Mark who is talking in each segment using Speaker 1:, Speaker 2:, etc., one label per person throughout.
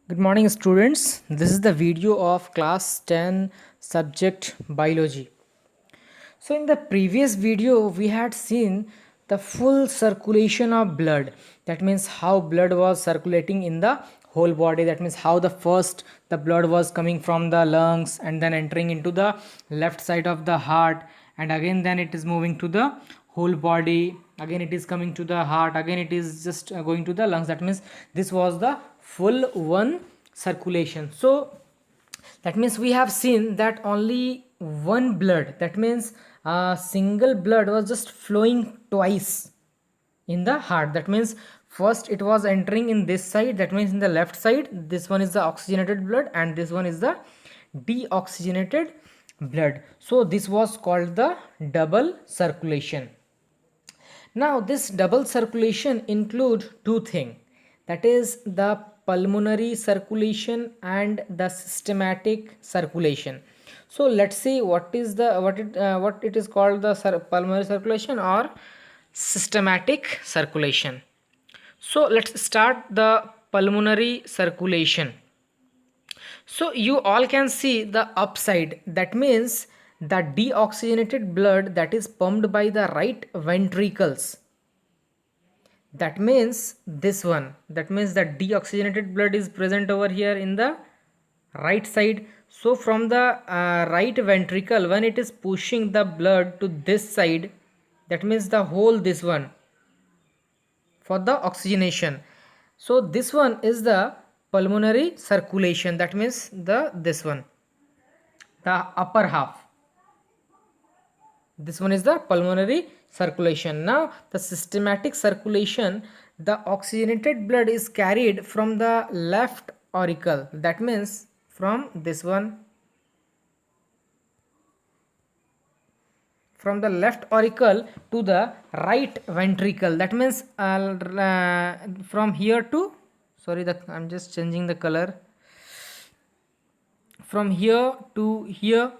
Speaker 1: Good morning, students. This is the video of class 10 subject biology. So, in the previous video, we had seen the full circulation of blood. That means how blood was circulating in the whole body. That means how the blood was coming from the lungs and then entering into the left side of the heart, and again then it is moving to the whole body. Again it is coming to the heart. Again it is just going to the lungs. That means this was the full one circulation. So that means we have seen that only one blood, that means a single blood was just flowing twice in the heart. That means first it was entering in this side, that means in the left side. This one is the oxygenated blood and this one is the deoxygenated blood. So this was called the double circulation. Now this double circulation include two things, that is the pulmonary circulation and the systematic circulation. So let's see what it is called, the pulmonary circulation or systematic circulation. So let's start the pulmonary circulation. So you all can see the upside, that means the deoxygenated blood that is pumped by the right ventricles. That means this one, that means the deoxygenated blood is present over here in the right side. So from the right ventricle, when it is pushing the blood to this side, that means the whole this one for the oxygenation. So this one is the pulmonary circulation, that means the this one, the upper half. This one is the pulmonary circulation. Now the systematic circulation, the oxygenated blood is carried from the left auricle, that means from this one, from the left auricle to the right ventricle. That means from here to, sorry, I'm just changing the color, from here to here.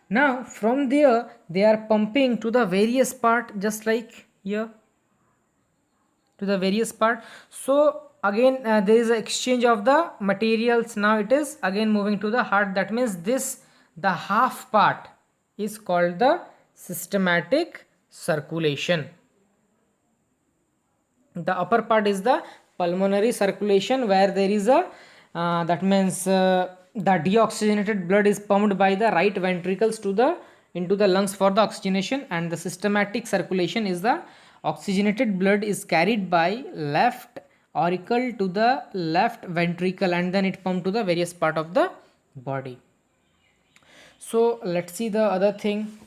Speaker 1: Now from there they are pumping to the various part, just like here to the various part. So again there is an exchange of the materials. Now it is again moving to the heart. That means this, the half part is called the systematic circulation. The upper part is the pulmonary circulation, where there is a that means the deoxygenated blood is pumped by the right ventricles to the into the lungs for the oxygenation, and the systematic circulation is the oxygenated blood is carried by left auricle to the left ventricle, and then it pumped to the various part of the body. So let's see the other thing.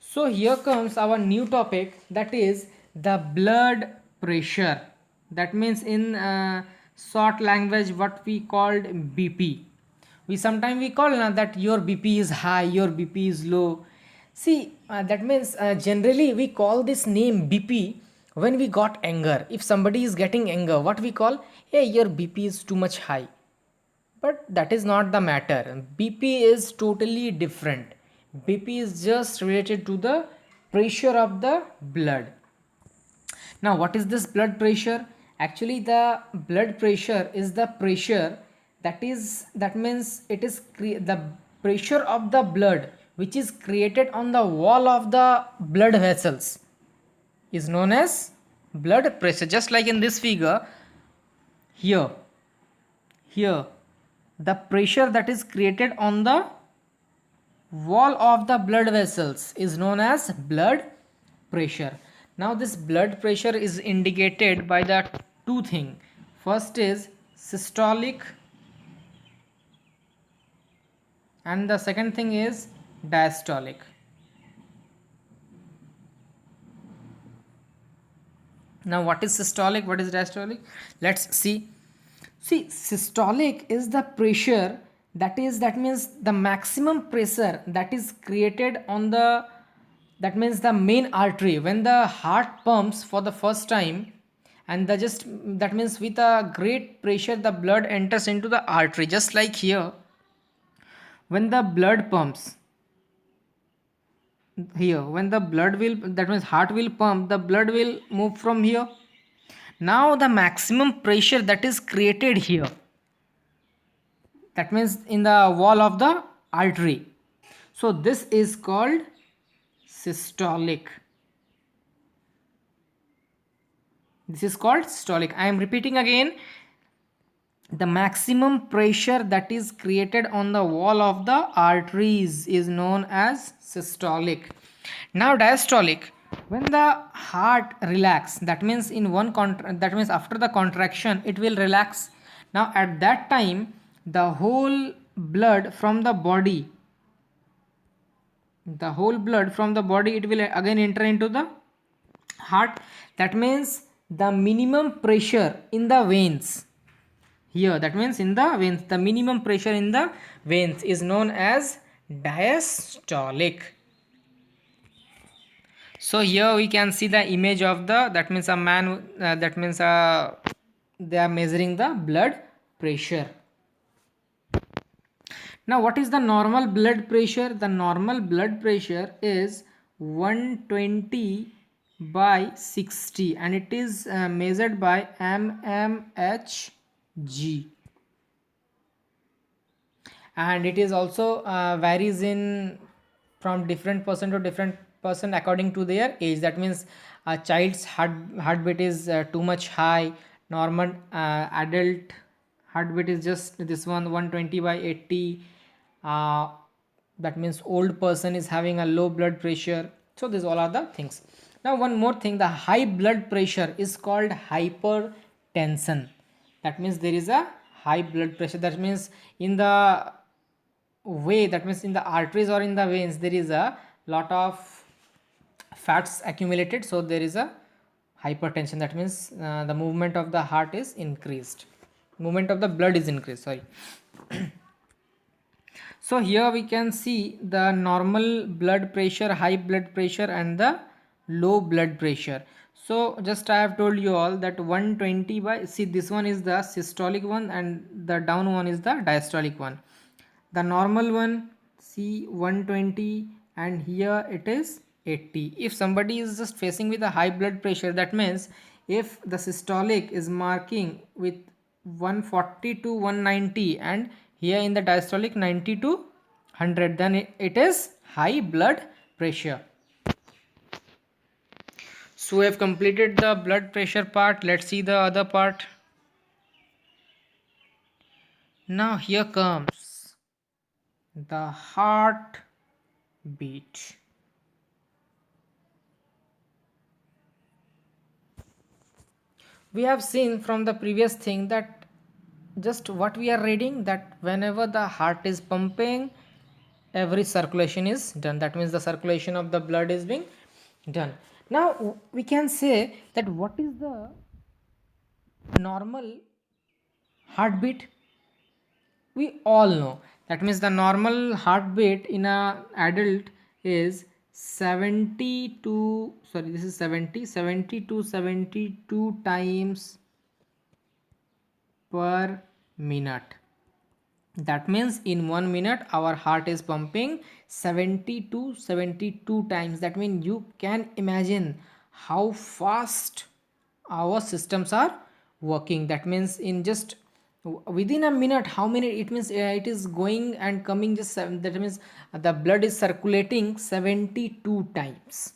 Speaker 1: So here comes our new topic, that is the blood pressure. That means in short language what we called BP. We sometimes we call that your BP is high, your BP is low. See, that means generally we call this name BP when we got anger. If somebody is getting anger, what we call, hey, your BP is too much high. But that is not the matter. BP is totally different. BP is just related to the pressure of the blood. Now what is this blood pressure? Actually the blood pressure is the pressure, that means it is the pressure of the blood which is created on the wall of the blood vessels is known as blood pressure. Just like in this figure here, the pressure that is created on the wall of the blood vessels is known as blood pressure. Now this blood pressure is indicated by the two things. First is systolic and the second thing is diastolic. Now what is systolic, what is diastolic? Let's see. See, systolic is the pressure, that means the maximum pressure that is created on the, that means the main artery when the heart pumps for the first time, and that means with a great pressure the blood enters into the artery. Just like here, when the blood pumps here, when the blood will, that means heart will pump, the blood will move from here. Now the maximum pressure that is created here, that means in the wall of the artery, so this is called systolic. This is called systolic. I am repeating again, the maximum pressure that is created on the wall of the arteries is known as systolic. Now diastolic, when the heart relax, that means in one that means after the contraction it will relax. Now at that time the whole blood from the body, it will again enter into the heart. That means the minimum pressure in the veins here, that means in the veins, the minimum pressure in the veins is known as diastolic. So here we can see the image of the, that means a man, that means they are measuring the blood pressure. Now what is the normal blood pressure? The normal blood pressure is 120 by 60 and it is measured by mmHg, and it is also varies in from different person to different person according to their age. That means a child's heartbeat is too much high, normal adult heartbeat is just this one 120 by 80. That means old person is having a low blood pressure. So these all are the things. Now one more thing, the high blood pressure is called hypertension. That means there is a high blood pressure, that means in the way, that means in the arteries or in the veins there is a lot of fats accumulated, so there is a hypertension. That means the movement of the heart is increased, movement of the blood is increased, sorry. So here we can see the normal blood pressure, high blood pressure and the low blood pressure. So just I have told you all that 120 by, see this one is the systolic one and the down one is the diastolic one. The normal one, see 120 and here it is 80. If somebody is just facing with a high blood pressure, that means if the systolic is marking with 140 to 190 and here in the diastolic 90 to 100, then it is high blood pressure. So we have completed the blood pressure part. Let's see the other part. Now here comes the heart beat. We have seen from the previous thing that just what we are reading, that whenever the heart is pumping, every circulation is done. That means the circulation of the blood is being done. Now we can say that what is the normal heartbeat? We all know, that means the normal heartbeat in a adult is 70 to, sorry, this is 70 to 72 times per minute. That means in 1 minute our heart is pumping 70 to 72 times. That means you can imagine how fast our systems are working. That means in just within a minute, how many, it means it is going and coming just that means the blood is circulating 72 times.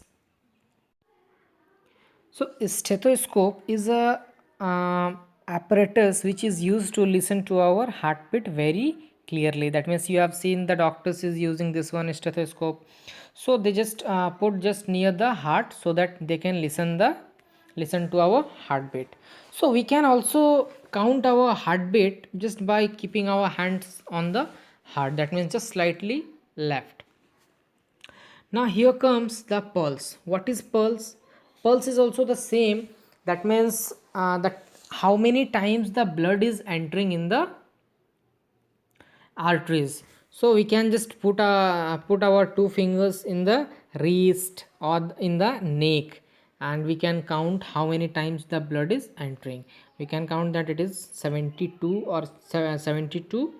Speaker 1: So stethoscope is a apparatus which is used to listen to our heartbeat very clearly. That means you have seen the doctors is using this one stethoscope. So they just put just near the heart so that they can listen to our heartbeat. So we can also count our heartbeat just by keeping our hands on the heart. That means just slightly left. Now here comes the pulse. What is pulse? Pulse is also the same. That means that how many times the blood is entering in the arteries. So we can just put our two fingers in the wrist or in the neck, and we can count how many times the blood is entering. We can count that it is 72 or 72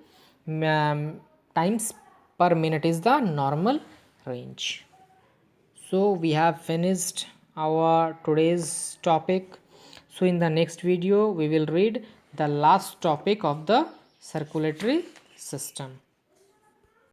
Speaker 1: times per minute is the normal range. So we have finished our today's topic. So in the next video we will read the last topic of the circulatory system.